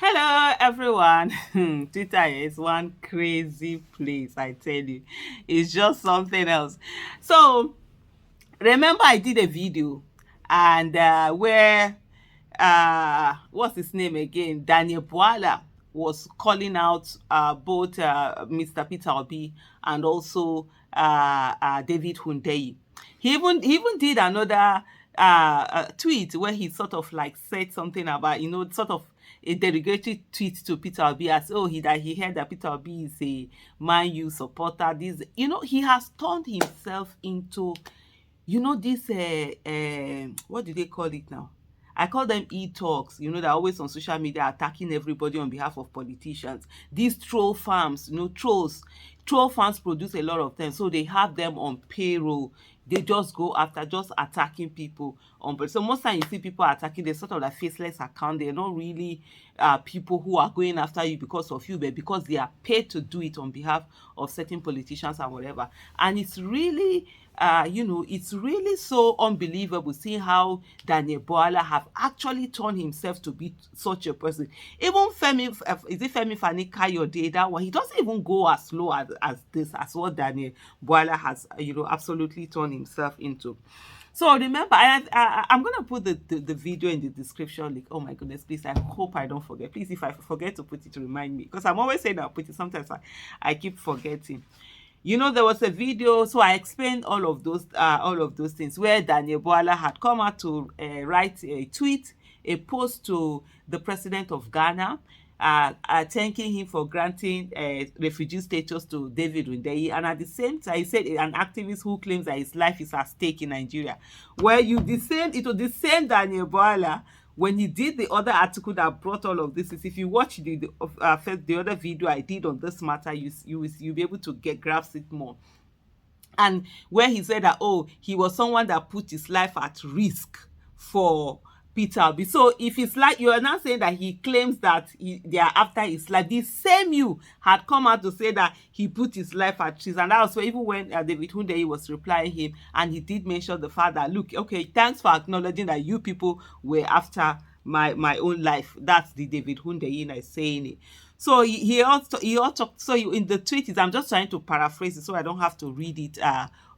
Hello, everyone. Twitter is one crazy place, I tell you. It's just something else. So, remember I did a video and where what's his name again? Daniel Bwala was calling out both Mr. Peter Obi and also David Hundeyin. He even did another tweet where he sort of like said something about, sort of a derogatory tweet to Peter Obi as, oh, he heard that Peter Obi is a Man U supporter. He has turned himself into, this what do they call it now? I call them e-talks. They're always on social media attacking everybody on behalf of politicians. These troll farms, troll farms produce a lot of them, so they have them on payroll. They just go after just attacking people so most time you see people attacking, they're sort of like faceless account. They're not really people who are going after you because of you, but because they are paid to do it on behalf of certain politicians and whatever. And it's really it's really so unbelievable seeing how Daniel Bwala have actually turned himself to be such a person. Even is it Femi Fani-Kayode, that one, he doesn't even go as low as what Daniel Bwala has, absolutely turned himself into. So remember, I'm gonna put the video in the description link. Oh my goodness, please! I hope I don't forget. Please, if I forget to put it, to remind me, because I'm always saying I'll put it. Sometimes I keep forgetting. There was a video, so I explained all of those things where Daniel Bwala had come out to write a tweet, a post to the president of Ghana, thanking him for granting refugee status to David Hundeyin, and at the same time, he said an activist who claims that his life is at stake in Nigeria. It was the same Daniel Bwala when he did the other article that brought all of this. Is if you watch the other video I did on this matter, you'll be able to grasp it more. And where he said that, oh, he was someone that put his life at risk for Peter Obi. So if it's like you are now saying that he claims that they are after his life, the same you had come out to say that he put his life at risk. And that was why even when David Hundeyin was replying him, and he did mention the fact that, look, okay, thanks for acknowledging that you people were after my own life. That's the David Hundeyin is saying it. So in the tweet, I'm just trying to paraphrase it so I don't have to read it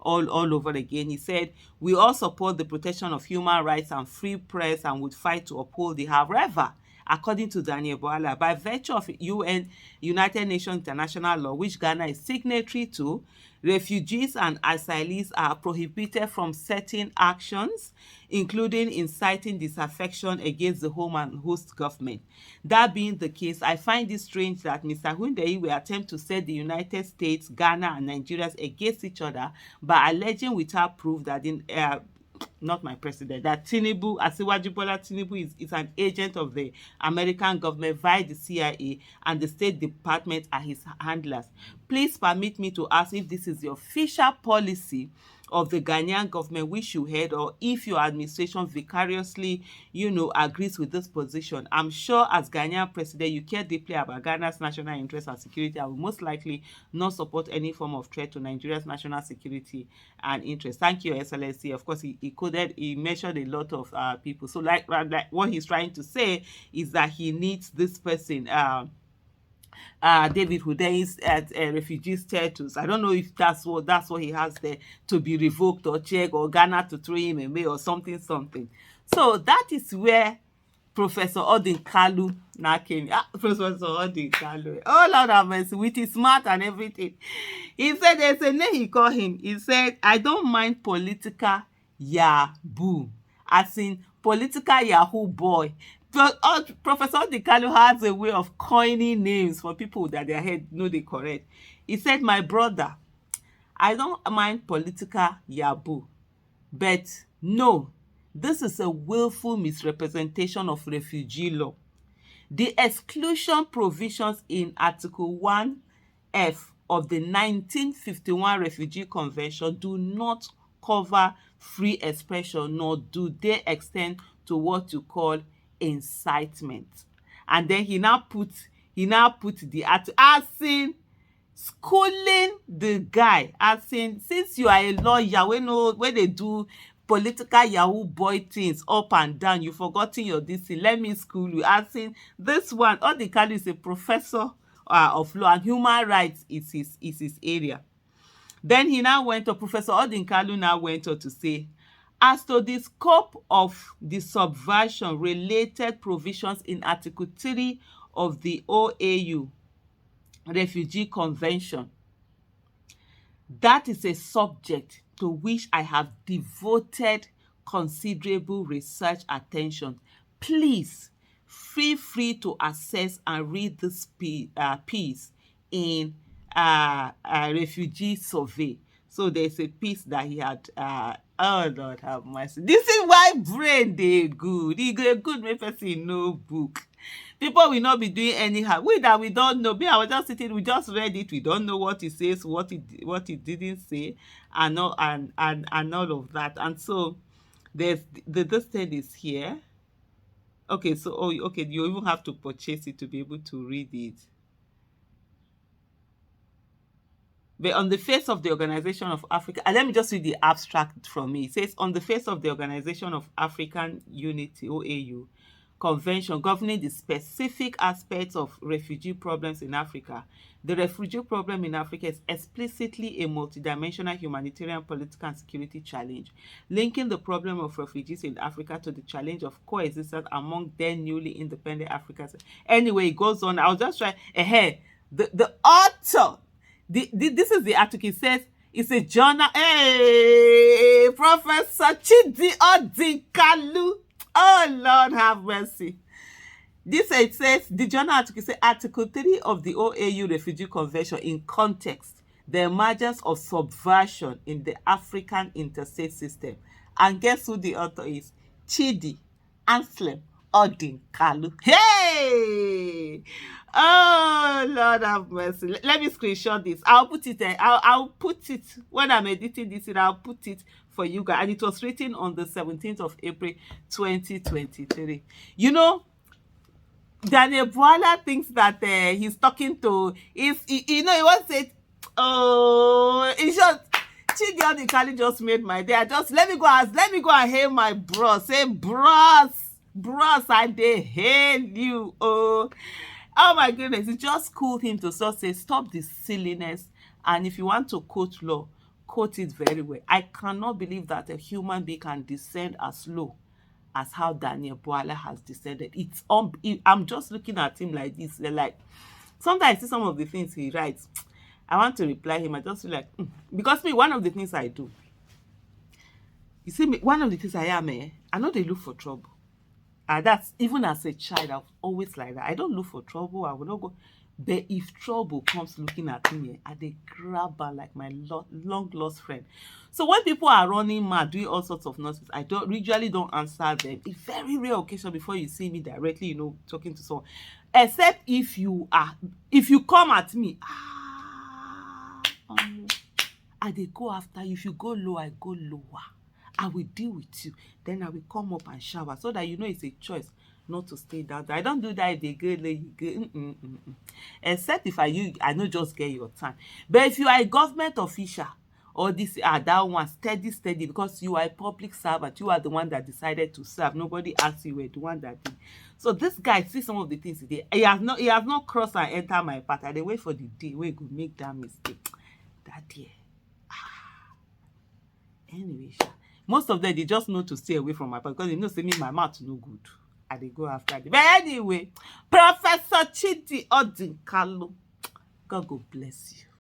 all over again. He said, we all support the protection of human rights and free press and would fight to uphold it. However, according to Daniel Bwala, by virtue of United Nations international law, which Ghana is signatory to, refugees and asylees are prohibited from certain actions, including inciting disaffection against the home and host government. That being the case, I find it strange that Mr. Hundeyin will attempt to set the United States, Ghana, and Nigeria against each other by alleging without proof that not my president, that Asiwaju Bola Tinubu is an agent of the American government via the CIA, and the State Department are his handlers. Please permit me to ask if this is the official policy of the Ghanaian government which you heard, or if your administration vicariously, agrees with this position. I'm sure as Ghanaian president, you care deeply about Ghana's national interest and security, and will most likely not support any form of threat to Nigeria's national security and interest. Thank you, Excellency. Of course, he mentioned a lot of people. So like what he's trying to say is that he needs this person, David Hundeyin's refugee status. I don't know if that's what he has there, to be revoked or checked, or Ghana to throw him away or something. So that is where Professor Odinkalu now came. Professor Odinkalu. Oh Lord have mercy, with his mouth and everything. He said there's a name he called him. He said, I don't mind political yahoo, as in political yahoo boy. Professor Odinkalu has a way of coining names for people that their head know they correct. He said, my brother, I don't mind political yahoo, but no, this is a willful misrepresentation of refugee law. The exclusion provisions in Article 1F of the 1951 Refugee Convention do not cover free expression, nor do they extend to what you call incitement. And then he now put the article, as in schooling the guy, as in, since you are a lawyer, when they do political yahoo boy things up and down. You forgotten your this thing. Let me school you. Asking this one, Odinkalu is a professor of law, and human rights is his area. Then he now went to Professor Odinkalu now went on to say, as to the scope of the subversion related provisions in Article 3 of the OAU Refugee Convention, that is a subject to which I have devoted considerable research attention. Please feel free to access and read this piece in refugee survey. So there's a piece that he had. Oh Lord have mercy. This is why brain dey good. E go good make person know book. People will not be doing anyhow. We don't know. Me, I was just sitting. We just read it. We don't know what it says, what it didn't say, and all and all of that. And so there's this thing is here. Okay, so okay, you even have to purchase it to be able to read it. But on the face of the Organization of Africa, and let me just read the abstract from me. It says, on the face of the Organization of African Unity, OAU, Convention governing the specific aspects of refugee problems in Africa, the refugee problem in Africa is explicitly a multidimensional humanitarian, political, and security challenge, linking the problem of refugees in Africa to the challenge of coexistence among then newly independent Africans. Anyway, it goes on. I was just trying. The author. This is the article. It says it's a journal. Hey, Professor Chidi Odinkalu. Oh Lord, have mercy. It says the journal article says Article 3 of the OAU Refugee Convention in context, the emergence of subversion in the African interstate system. And guess who the author is? Chidi Odinkalu. Hey! Oh Lord have mercy. Let me screenshot this. I'll put it there. I'll put it when I'm editing this. I'll put it for you guys. And it was written on the 17th of April 2023. You know, Daniel Bwala thinks that he's talking to he wants to say, oh, in short, Chidi Odinkalu just made my day. Let me go and hail my bros. Say, bros, I dey hail you. Oh my goodness, it just cooled him to sort of say, stop this silliness. And if you want to quote law, quote it very well. I cannot believe that a human being can descend as low as how Daniel Bwala has descended. I'm just looking at him like this. Like, sometimes I see some of the things he writes. I want to reply him. I just feel like, because me, one of the things I do, you see me, one of the things I am, I know they look for trouble. That's even as a child, I was always like that. I don't look for trouble. I will not go. But if trouble comes looking at me, I they grab her like my long lost friend. So when people are running mad, doing all sorts of nonsense, I usually don't answer them. It's very rare occasion before you see me directly, talking to someone. Except if you come at me, I they go after you. If you go low, I go lower. I will deal with you. Then I will come up and shower so that it's a choice not to stay down there. I don't do that if they go late, you go. Except if I know just get your time. But if you are a government official or that one steady because you are a public servant, you are the one that decided to serve. Nobody asked you, were the one that did. So this guy, see some of the things he did. He has not crossed and enter my path. I dey wait for the day where he go make that mistake. That day. Anyway, most of them, they just know to stay away from my path because say me my mouth no good. And they go after them. But anyway, Professor Chidi Odinkalu, God go bless you.